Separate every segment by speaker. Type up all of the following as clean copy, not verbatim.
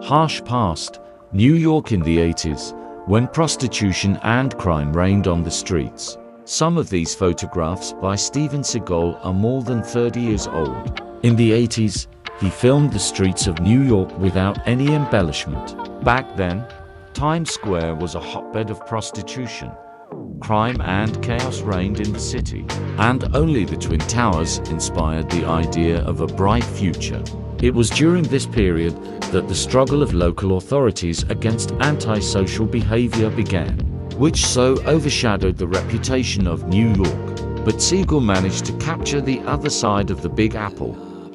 Speaker 1: Harsh past, New York in the 80s, when prostitution and crime reigned on the streets. Some of these photographs by Steven Seagal are more than 30 years old. In the 80s, he filmed the streets of New York without any embellishment. Back then, Times Square was a hotbed of prostitution. Crime and chaos reigned in the city, and only the Twin Towers inspired the idea of a bright future. It was during this period that the struggle of local authorities against antisocial behavior began, which so overshadowed the reputation of New York. But Seagal managed to capture the other side of the Big Apple.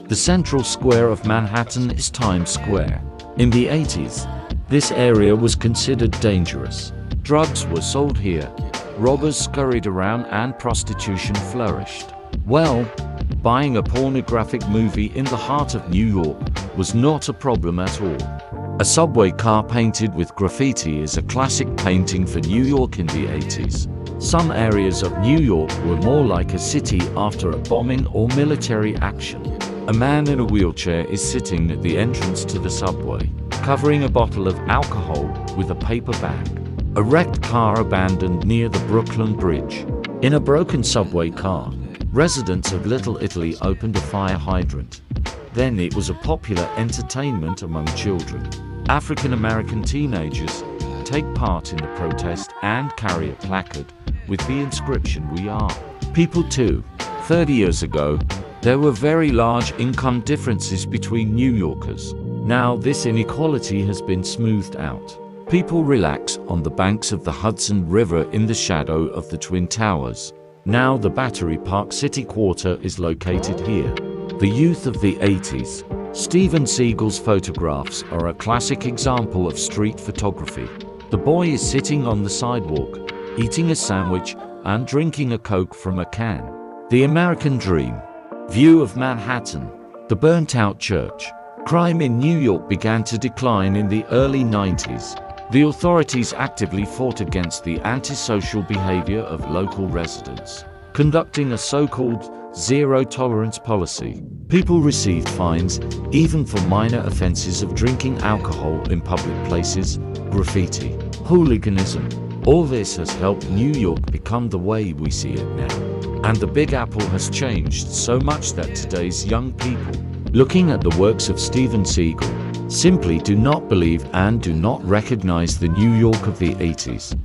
Speaker 1: The central square of Manhattan is Times Square. In the 80s, this area was considered dangerous. Drugs were sold here, robbers scurried around, and prostitution flourished. Well, buying a pornographic movie in the heart of New York was not a problem at all. A subway car painted with graffiti is a classic painting for New York in the 80s. Some areas of New York were more like a city after a bombing or military action. A man in a wheelchair is sitting at the entrance to the subway, covering a bottle of alcohol with a paper bag. A wrecked car abandoned near the Brooklyn Bridge. In a broken subway car, residents of Little Italy opened a fire hydrant. Then it was a popular entertainment among children. African American teenagers take part in the protest and carry a placard with the inscription "We Are People Too." 30 years ago, there were very large income differences between New Yorkers. Now this inequality has been smoothed out. People relax on the banks of the Hudson River in the shadow of the Twin Towers. Now the Battery Park City Quarter is located here. The youth of the 80s. Steven Seagal's photographs are a classic example of street photography. The boy is sitting on the sidewalk, eating a sandwich and drinking a Coke from a can. The American Dream. View of Manhattan. The burnt-out church. Crime in New York began to decline in the early 90s. The authorities actively fought against the antisocial behavior of local residents, conducting a so-called zero-tolerance policy. People received fines, even for minor offenses of drinking alcohol in public places, graffiti, hooliganism. All this has helped New York become the way we see it now. And the Big Apple has changed so much that today's young people, looking at the works of Steven Seagal, simply do not believe and do not recognize the New York of the 80s.